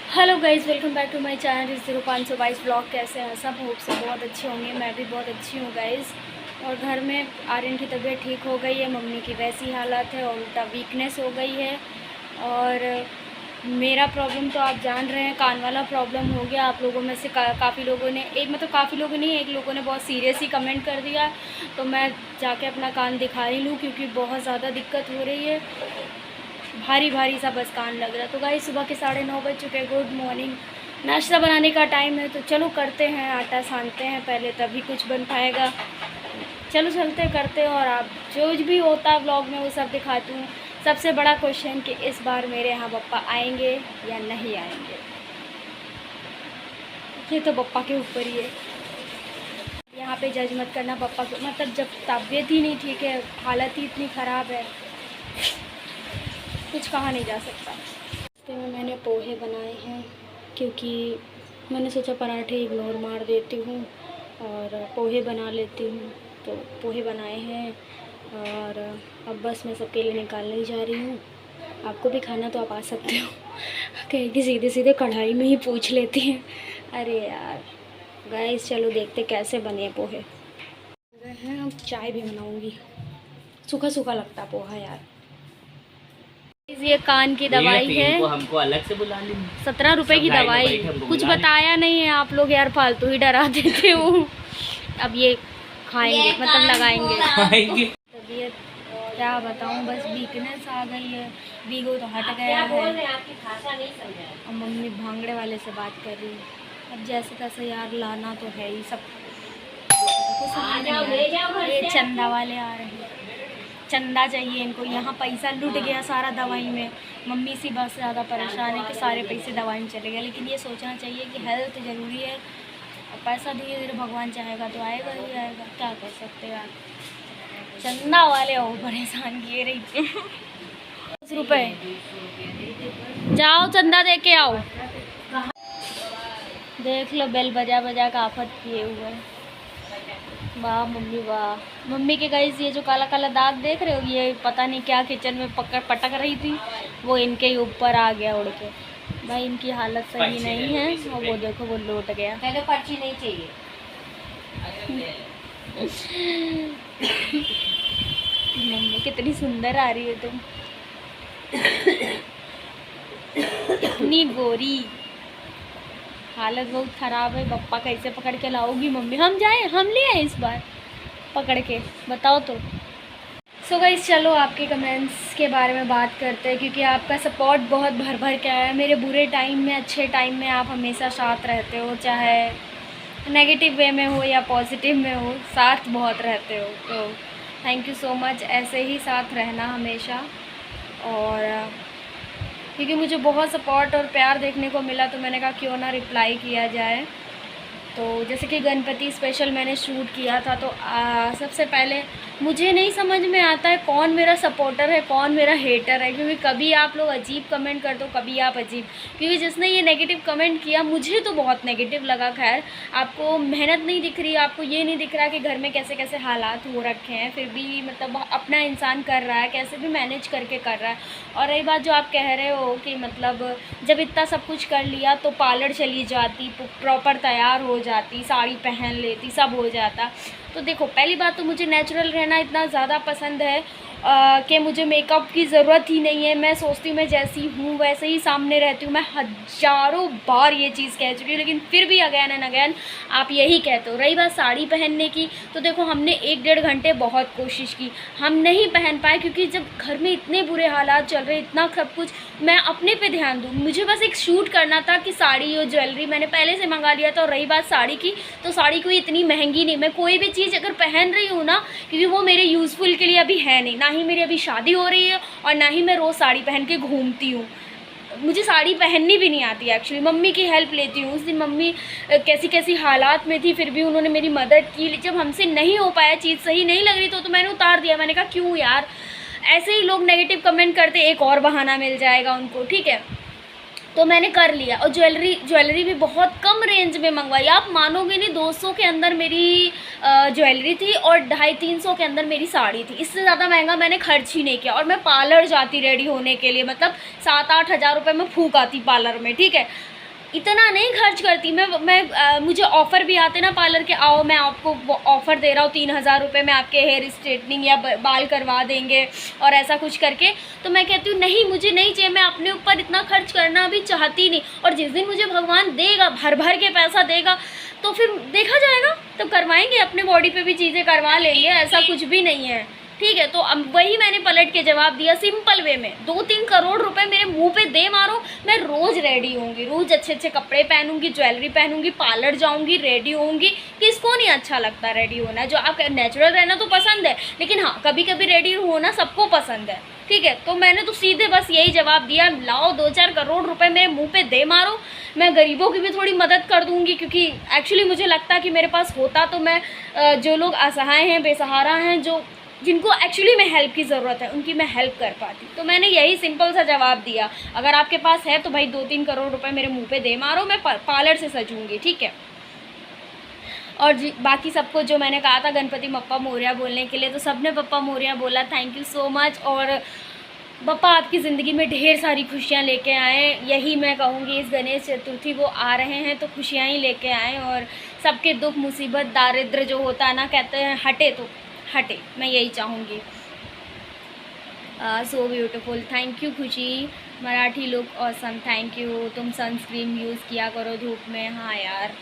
Hello guys, welcome back to my channel 0522 blog. कैसे हैं सब? होप से बहुत अच्छे होंगे। मैं भी बहुत अच्छी हूँ गाइज़। और घर में आर्यन की तबीयत ठीक हो गई है, मम्मी की वैसी हालत है और उल्टा वीकनेस हो गई है। और मेरा प्रॉब्लम तो आप जान रहे हैं, कान वाला प्रॉब्लम हो गया। आप लोगों में से काफ़ी लोगों ने काफ़ी लोगों नहीं, एक लोगों ने बहुत सीरियस ही कमेंट कर दिया। तो मैं जाके अपना कान दिखा ही लूँ क्योंकि बहुत ज़्यादा दिक्कत हो रही है, भारी भारी सा बस कान लग रहा है। तो गाइस सुबह के 9:30 बज चुके हैं। Good morning. नाश्ता बनाने का टाइम है तो चलो करते हैं, आटा सानते हैं पहले, तभी कुछ बन पाएगा। चलो चलते करते हैं, और आप जो भी होता है व्लॉग में वो सब दिखाती हूँ। सबसे बड़ा क्वेश्चन कि इस बार मेरे यहाँ पप्पा आएंगे या नहीं आएंगे, ये तो पप्पा के ऊपर ही है। यहाँ पे जज मत करना पप्पा को, मतलब जब तबीयत ही नहीं ठीक है, हालत ही इतनी ख़राब है, कुछ कहा नहीं जा सकता। तो मैंने पोहे बनाए हैं क्योंकि मैंने सोचा पराठे इग्नोर मार देती हूँ और पोहे बना लेती हूँ। तो पोहे बनाए हैं और अब बस मैं सबके लिए निकालने ही जा रही हूँ। आपको भी खाना तो आप आ सकते हो। कहेंगे सीधे सीधे कढ़ाई में ही पूछ लेती हैं। अरे यार गाइस, चलो देखते कैसे बने पोहे। हैं अब चाय भी बनाऊँगी, सूखा सूखा लगता पोहा यार। ये कान की दवाई है, हमको अलग से बुला ली। 17 रुपए की दवाई। कुछ बताया नहीं है आप लोग यार, फालतू ही डरा देते हो। अब ये खाएंगे, मतलब लगाएंगे। तबीयत क्या बताऊं, बस वीकनेस आ गई है। वीगो तो हट गया है और मम्मी भांगड़े वाले से बात कर रही है। अब जैसे तैसे यार लाना तो है ही सब। ये चंदा वाले आ रहे हैं, चंदा चाहिए इनको। यहाँ पैसा लूट गया सारा दवाई में। मम्मी सी बात से ज़्यादा परेशान है कि सारे पैसे दवाई में चले गए। लेकिन ये सोचना चाहिए कि हेल्थ ज़रूरी है और पैसा धीरे धीरे भगवान चाहेगा तो आएगा ही आएगा, क्या कर सकते हैं यार। चंदा वाले हो परेशान किए रही थे। 10 रुपये जाओ चंदा दे के आओ। देख लो बेल बजा बजा का आफत किए हुए। वाह मम्मी वाह। मम्मी के गाइस ये जो काला काला दाग देख रहे हो, ये पता नहीं क्या किचन में पटक रही थी, वो इनके ही ऊपर आ गया उड़ के। भाई इनकी हालत सही नहीं है और वो देखो वो लौट गया। पहले पर्ची नहीं चाहिए। मम्मी कितनी सुंदर आ रही है तुम, इतनी गोरी। हालत बहुत ख़राब है। पप्पा कैसे पकड़ के लाओगी मम्मी? हम जाएं, हम ले आए इस बार पकड़ के, बताओ तो। सो गाइस चलो आपके कमेंट्स के बारे में बात करते हैं, क्योंकि आपका सपोर्ट बहुत भर भर के आया है। मेरे बुरे टाइम में, अच्छे टाइम में आप हमेशा साथ रहते हो, चाहे नेगेटिव वे में हो या पॉजिटिव में हो, साथ बहुत रहते हो। तो थैंक यू सो मच, ऐसे ही साथ रहना हमेशा। और क्योंकि मुझे बहुत सपोर्ट और प्यार देखने को मिला तो मैंने कहा क्यों ना रिप्लाई किया जाए। तो जैसे कि गणपति स्पेशल मैंने शूट किया था, तो सबसे पहले मुझे नहीं समझ में आता है कौन मेरा सपोर्टर है कौन मेरा हेटर है, क्योंकि कभी आप लोग अजीब कमेंट कर दो, कभी आप अजीब। क्योंकि जिसने ये नेगेटिव कमेंट किया मुझे तो बहुत नेगेटिव लगा। खैर आपको मेहनत नहीं दिख रही, आपको ये नहीं दिख रहा कि घर में कैसे कैसे हालात हो रखे हैं, फिर भी मतलब अपना इंसान कर रहा है, कैसे भी मैनेज करके कर रहा है। और रही बात जो आप कह रहे हो कि मतलब जब इतना सब कुछ कर लिया तो पार्लर चली जाती, प्रॉपर तैयार हो जाती, साड़ी पहन लेती, सब हो जाता। तो देखो पहली बात तो मुझे नेचुरल रहना इतना ज़्यादा पसंद है कि मुझे मेकअप की ज़रूरत ही नहीं है। मैं सोचती हूँ मैं जैसी हूँ वैसे ही सामने रहती हूँ। मैं हज़ारों बार ये चीज़ कह चुकी हूँ, लेकिन फिर भी अगैन एंड अगैन आप यही कहते हो। रही बात साड़ी पहनने की, तो देखो हमने 1-1.5 घंटे बहुत कोशिश की, हम नहीं पहन पाए, क्योंकि जब घर में इतने बुरे हालात चल रहे, इतना सब कुछ, मैं अपने पे ध्यान दूँ। मुझे बस एक शूट करना था कि साड़ी और ज्वेलरी मैंने पहले से मंगा लिया था। और रही बात साड़ी की, तो साड़ी कोई इतनी महंगी नहीं। मैं कोई भी चीज़ अगर पहन रही हूँ ना, क्योंकि वो मेरे यूज़फुल के लिए अभी है नहीं, ना ही मेरी अभी शादी हो रही है और ना ही मैं रोज़ साड़ी पहन के घूमती हूँ। मुझे साड़ी पहननी भी नहीं आती एक्चुअली, मम्मी की हेल्प लेती हूँ। उस दिन मम्मी कैसी कैसी हालात में थी, फिर भी उन्होंने मेरी मदद की। जब हमसे नहीं हो पाया, चीज़ सही नहीं लग रही तो मैंने उतार दिया। मैंने कहा क्यों यार, ऐसे ही लोग नेगेटिव कमेंट करते, एक और बहाना मिल जाएगा उनको, ठीक है। तो मैंने कर लिया। और ज्वेलरी भी बहुत कम रेंज में मंगवाई। आप मानोगे नहीं, 200 के अंदर मेरी ज्वेलरी थी और 250-300 के अंदर मेरी साड़ी थी। इससे ज़्यादा महंगा मैंने खर्च ही नहीं किया। और मैं पार्लर जाती रेडी होने के लिए, मतलब 7-8 हज़ार रुपये में फूक आती पार्लर में, ठीक है। इतना नहीं खर्च करती मैं मुझे ऑफ़र भी आते ना पार्लर के, आओ मैं आपको ऑफ़र दे रहा हूँ 3,000 रुपये में आपके हेयर स्ट्रेटनिंग या बाल करवा देंगे और ऐसा कुछ करके, तो मैं कहती हूँ नहीं, मुझे नहीं चाहिए, मैं अपने ऊपर इतना खर्च करना भी चाहती नहीं। और जिस दिन मुझे भगवान देगा, भर भर के पैसा देगा, तो फिर देखा जाएगा, तो करवाएंगे, अपने बॉडी पे भी चीज़ें करवा लेंगे, ऐसा कुछ भी नहीं है, ठीक है। तो अब वही मैंने पलट के जवाब दिया सिंपल वे में, 2-3 करोड़ रुपए मेरे मुंह पे दे मारो, मैं रोज़ रेडी होंगी, रोज़ अच्छे अच्छे कपड़े पहनूंगी, ज्वेलरी पहनूंगी, पार्लर जाऊंगी, रेडी होंगी। किसको नहीं अच्छा लगता रेडी होना? जो आप नेचुरल रहना तो पसंद है, लेकिन हाँ कभी कभी रेडी होना सबको पसंद है, ठीक है। तो मैंने तो सीधे बस यही जवाब दिया, लाओ 2-4 करोड़ रुपए मेरे मुँह पे दे मारो, मैं गरीबों की भी थोड़ी मदद कर दूंगी, क्योंकि एक्चुअली मुझे लगता है कि मेरे पास होता तो मैं जो लोग असहाय हैं, बेसहारा हैं, जिनको एक्चुअली में हेल्प की ज़रूरत है, उनकी मैं हेल्प कर पाती। तो मैंने यही सिंपल सा जवाब दिया, अगर आपके पास है तो भाई 2-3 करोड़ रुपए मेरे मुंह पे दे मारो, मैं पार्लर से सजूंगी, ठीक है। और बाकी सबको जो मैंने कहा था गणपति बप्पा मोरया बोलने के लिए, तो सबने बप्पा मोरया बोला, थैंक यू सो मच। और बप्पा आपकी ज़िंदगी में ढेर सारी खुशियाँ लेके आएँ, यही मैं कहूँगी। इस गणेश चतुर्थी वो आ रहे हैं तो खुशियाँ ही लेके आएँ, और सबके दुख मुसीबत दारिद्र जो होता है ना, कहते हैं हटे तो हटे, मैं यही चाहूँगी। सो ब्यूटीफुल, थैंक यू खुशी। Marathi look awesome, thank you. तुम सनस्क्रीन यूज़ किया करो धूप में। हाँ यार,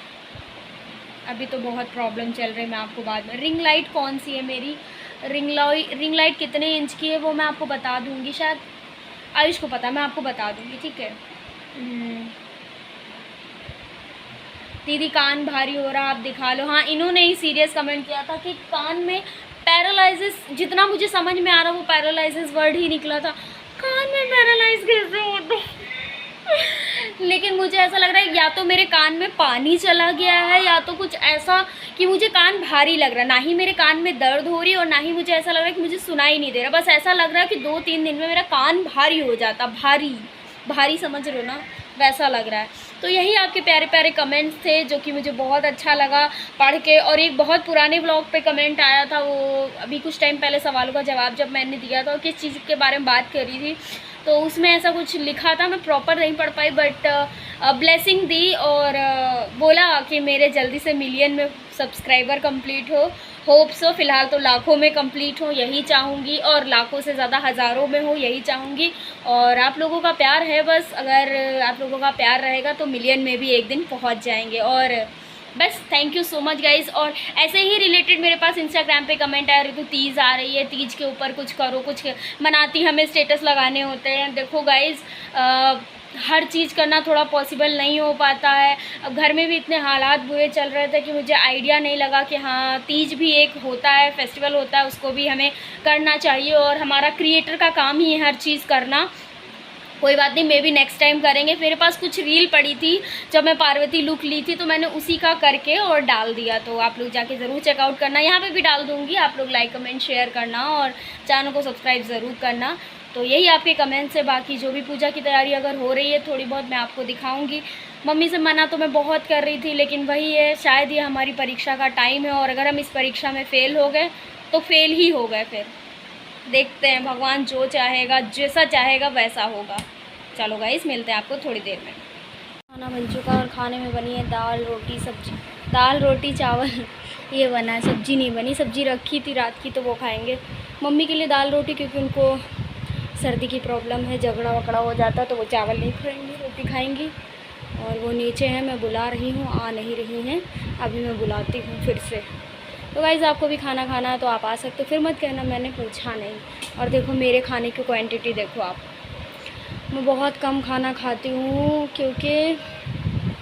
अभी तो बहुत प्रॉब्लम चल रही है, मैं आपको बाद में। रिंग लाइट कौन सी है मेरी? रिंग लाइट कितने इंच की है वो मैं आपको बता दूँगी, शायद आयुष को पता, मैं आपको बता दूँगी, ठीक है। दीदी कान भारी हो रहा, आप दिखा लो। हाँ, इन्होंने ही सीरियस कमेंट किया था कि कान में पैरालाइसिस, जितना मुझे समझ में आ रहा वो पैरालाइसिस वर्ड ही निकला था। कान में पैरालाइज कैसे होता? लेकिन मुझे ऐसा लग रहा है या तो मेरे कान में पानी चला गया है, या तो कुछ ऐसा कि मुझे कान भारी लग रहा है। ना ही मेरे कान में दर्द हो रही है और ना ही मुझे ऐसा लग रहा है कि मुझे सुनाई नहीं दे रहा। बस ऐसा लग रहा है कि 2-3 दिन में मेरा कान भारी हो जाता, भारी समझ रहे हो ना, वैसा लग रहा है। तो यही आपके प्यारे प्यारे कमेंट्स थे जो कि मुझे बहुत अच्छा लगा पढ़ के। और एक बहुत पुराने ब्लॉग पे कमेंट आया था, वो अभी कुछ टाइम पहले सवालों का जवाब जब मैंने दिया था, किस चीज़ के बारे में बात कर रही थी, तो उसमें ऐसा कुछ लिखा था, मैं प्रॉपर नहीं पढ़ पाई, बट ब्लेसिंग दी और बोला कि मेरे जल्दी से मिलियन में सब्सक्राइबर कंप्लीट हो। होप सो, फ़िलहाल तो लाखों में कंप्लीट हो यही चाहूँगी, और लाखों से ज़्यादा हज़ारों में हो यही चाहूँगी। और आप लोगों का प्यार है बस, अगर आप लोगों का प्यार रहेगा तो मिलियन में भी एक दिन पहुँच जाएंगे। और बस thank you so much guys. और ऐसे ही रिलेटेड मेरे पास इंस्टाग्राम पे कमेंट आ रही थी, तीज आ रही है, तीज के ऊपर कुछ करो, कुछ मनाती हमें स्टेटस लगाने होते हैं। देखो गाइज़, हर चीज़ करना थोड़ा पॉसिबल नहीं हो पाता है। अब घर में भी इतने हालात बुरे चल रहे थे कि मुझे आइडिया नहीं लगा कि हाँ तीज भी एक होता है, फेस्टिवल होता है, उसको भी हमें करना चाहिए। और हमारा क्रिएटर का काम ही है हर चीज़ करना। कोई बात नहीं, मे भी नेक्स्ट टाइम करेंगे। मेरे पास कुछ रील पड़ी थी जब मैं पार्वती लुक ली थी, तो मैंने उसी का करके और डाल दिया, तो आप लोग जाके ज़रूर चेकआउट करना। यहाँ पे भी डाल दूँगी, आप लोग लाइक कमेंट शेयर करना और चैनल को सब्सक्राइब ज़रूर करना। तो यही आपके कमेंट्स है। बाकी जो भी पूजा की तैयारी अगर हो रही है थोड़ी बहुत, मैं आपको दिखाऊँगी। मम्मी से मना तो मैं बहुत कर रही थी, लेकिन वही है, शायद ये हमारी परीक्षा का टाइम है, और अगर हम इस परीक्षा में फ़ेल हो गए तो फ़ेल ही हो गए। फिर देखते हैं, भगवान जो चाहेगा, जैसा चाहेगा वैसा होगा। चलो गाइस, मिलते हैं आपको थोड़ी देर में। खाना बन चुका और खाने में बनी है दाल रोटी सब्जी, दाल रोटी चावल ये बना है, सब्जी नहीं बनी। सब्जी रखी थी रात की तो वो खाएंगे। मम्मी के लिए दाल रोटी, क्योंकि उनको सर्दी की प्रॉब्लम है, झगड़ा वगड़ा हो जाता तो वो चावल नहीं खाएंगी, रोटी खाएंगी। और वो नीचे हैं, मैं बुला रही हूँ, आ नहीं रही हैं, अभी मैं बुलाती हूँ फिर से। तो गाइज़, आपको भी खाना खाना है तो आप आ सकते हो, फिर मत कहना मैंने पूछा नहीं। और देखो मेरे खाने की क्वांटिटी देखो आप, मैं बहुत कम खाना खाती हूँ क्योंकि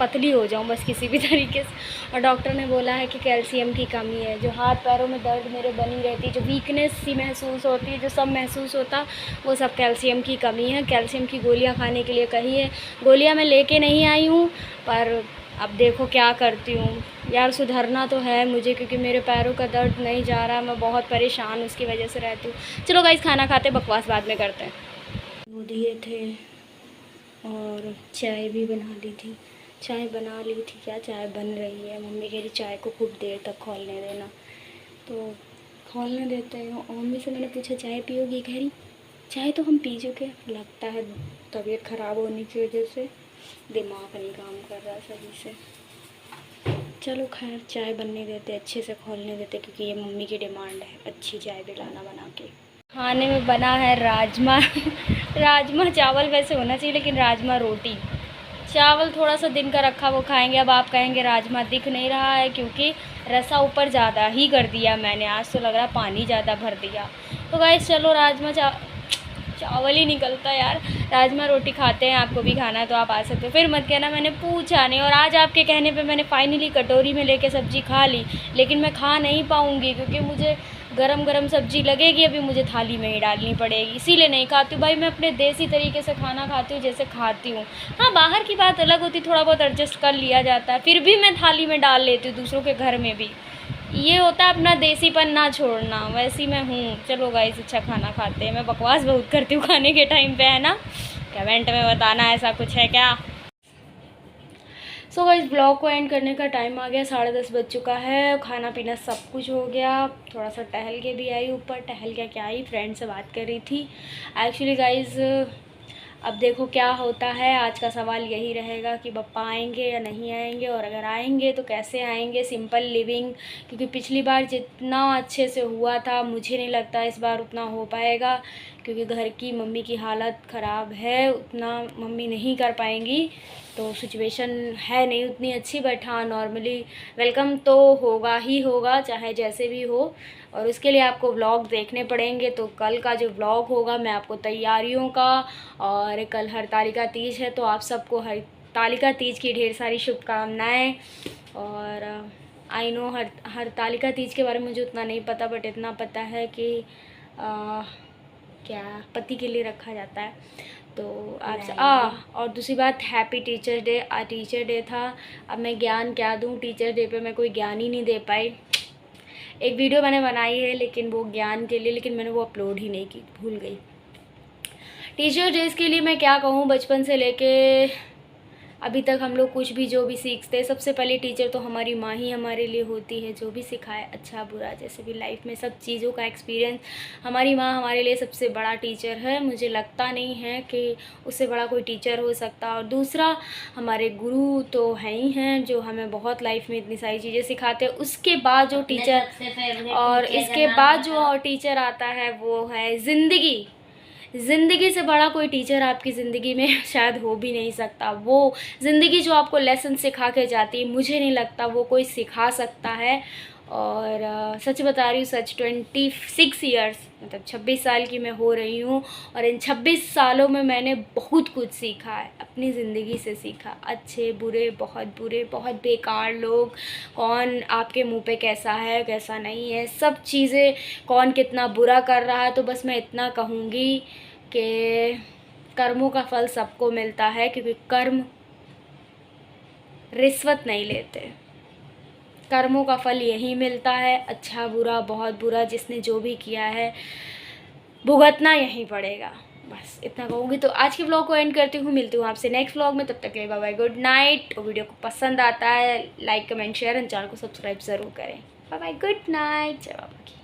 पतली हो जाऊँ बस किसी भी तरीके से। और डॉक्टर ने बोला है कि कैल्शियम की कमी है। जो हाथ पैरों में दर्द मेरे बनी रहती है, जो वीकनेस सी महसूस होती है, जो सब महसूस होता, वो सब कैल्शियम की कमी है। कैल्शियम की गोलियाँ खाने के लिए कही है, गोलियाँ मैं लेके नहीं आई हूँ, पर अब देखो क्या करती हूँ यार। सुधरना तो है मुझे, क्योंकि मेरे पैरों का दर्द नहीं जा रहा, मैं बहुत परेशान उसकी वजह से रहती हूँ। चलो गाइस, खाना खाते, बकवास बाद में करते हैं। वो दिए थे और चाय भी बना ली थी, चाय बना ली थी, क्या चाय बन रही है। मम्मी कह रही चाय को खूब देर तक खौलने देना, तो खौलने देते हैं। और मम्मी से मैंने पूछा चाय पियोगी, कह रही चाय तो हम पी चुके, लगता है तबीयत ख़राब होने की वजह से। दिमाग नहीं काम कर रहा सही से। चलो खैर चाय बनने देते, अच्छे से खोलने देते, क्योंकि ये मम्मी की डिमांड है अच्छी चाय दिलाना बना के। खाने में बना है राजमा राजमा चावल वैसे होना चाहिए, लेकिन राजमा रोटी। चावल थोड़ा सा दिन का रखा वो खाएंगे। अब आप कहेंगे राजमा दिख नहीं रहा है, क्योंकि रसा ऊपर ज़्यादा ही कर दिया मैंने, आज तो लग रहा पानी ज़्यादा भर दिया। तो गाइस चलो राजमा चावल ही निकलता है यार। राजमा रोटी खाते हैं, आपको भी खाना है तो आप आ सकते हो, फिर मत कहना मैंने पूछा नहीं। और आज आपके कहने पे मैंने फाइनली कटोरी में लेके सब्ज़ी खा ली, लेकिन मैं खा नहीं पाऊँगी क्योंकि मुझे गरम गरम सब्ज़ी लगेगी, अभी मुझे थाली में ही डालनी पड़ेगी, इसीलिए नहीं खाती हूँ भाई। मैं अपने देसी तरीके से खाना खाती हूँ जैसे खाती हूँ। हाँ बाहर की बात अलग होती, थोड़ा बहुत एडजस्ट कर लिया जाता है, फिर भी मैं थाली में डाल लेती हूँ दूसरों के घर में भी। ये होता है अपना देसीपन ना छोड़ना, वैसी मैं हूँ। चलो गाइस अच्छा खाना खाते हैं। मैं बकवास बहुत करती हूँ खाने के टाइम पे, है ना? कमेंट में बताना ऐसा कुछ है क्या। सो गाइस ब्लॉग को एंड करने का टाइम आ गया, 10:30 बज चुका है। खाना पीना सब कुछ हो गया, थोड़ा सा टहल के भी आई ऊपर। टहल के क्या आई, फ्रेंड से बात कर रही थी एक्चुअली गाइस। अब देखो क्या होता है, आज का सवाल यही रहेगा कि पप्पा आएंगे या नहीं आएंगे, और अगर आएंगे तो कैसे आएंगे। सिंपल लिविंग, क्योंकि पिछली बार जितना अच्छे से हुआ था मुझे नहीं लगता इस बार उतना हो पाएगा, क्योंकि घर की मम्मी की हालत ख़राब है, उतना मम्मी नहीं कर पाएंगी। तो सिचुएशन है नहीं उतनी अच्छी, बट हाँ नॉर्मली वेलकम तो होगा ही होगा, चाहे जैसे भी हो। और उसके लिए आपको व्लॉग देखने पड़ेंगे। तो कल का जो व्लॉग होगा मैं आपको तैयारियों का, और कल हरतालिका तीज है तो आप सबको हरतालिका तीज की ढेर सारी शुभकामनाएं। और आई नो हरतालिका तीज के बारे में मुझे उतना नहीं पता, बट इतना पता है कि क्या पति के लिए रखा जाता है। तो आप और दूसरी बात happy teacher day. Teacher day था, अब मैं ज्ञान क्या दूँ, टीचर डे पे मैं कोई ज्ञान ही नहीं दे पाई। एक वीडियो मैंने बनाई है लेकिन वो ज्ञान के लिए, लेकिन मैंने वो अपलोड ही नहीं की, भूल गई। टीचर डेज़ के लिए मैं क्या कहूँ, बचपन से लेके अभी तक हम लोग कुछ भी जो भी सीखते हैं, सबसे पहले टीचर तो हमारी माँ ही हमारे लिए होती है, जो भी सिखाए अच्छा बुरा जैसे भी लाइफ में सब चीज़ों का एक्सपीरियंस। हमारी माँ हमारे लिए सबसे बड़ा टीचर है, मुझे लगता नहीं है कि उससे बड़ा कोई टीचर हो सकता। और दूसरा हमारे गुरु तो हैं ही हैं, जो हमें बहुत लाइफ में इतनी सारी चीज़ें सिखाते हैं। उसके बाद जो टीचर, और इसके बाद जो टीचर आता है वो है ज़िंदगी। ज़िंदगी से बड़ा कोई टीचर आपकी ज़िंदगी में शायद हो भी नहीं सकता। वो ज़िंदगी जो आपको लेसन सिखा के जाती है, मुझे नहीं लगता वो कोई सिखा सकता है। और सच बता रही हूँ, सच 26 ईयर्स मतलब 26 साल की मैं हो रही हूँ, और इन 26 सालों में मैंने बहुत कुछ सीखा है, अपनी ज़िंदगी से सीखा। अच्छे बुरे, बहुत बेकार लोग, कौन आपके मुंह पे कैसा है कैसा नहीं है, सब चीज़ें, कौन कितना बुरा कर रहा है। तो बस मैं इतना कहूँगी कि कर्मों का फल सबको मिलता है, क्योंकि कर्म रिश्वत नहीं लेते, कर्मों का फल यही मिलता है। अच्छा बुरा, बहुत बुरा, जिसने जो भी किया है भुगतना यहीं पड़ेगा। बस इतना कहूँगी। तो आज के व्लॉग को एंड करती हूँ, मिलती हूँ आपसे नेक्स्ट व्लॉग में। तब तक के लिए bye bye, good night. Video को पसंद आता है like comment share and channel को सब्सक्राइब ज़रूर करें। बाय बाय, गुड नाइट, जय बाबा की।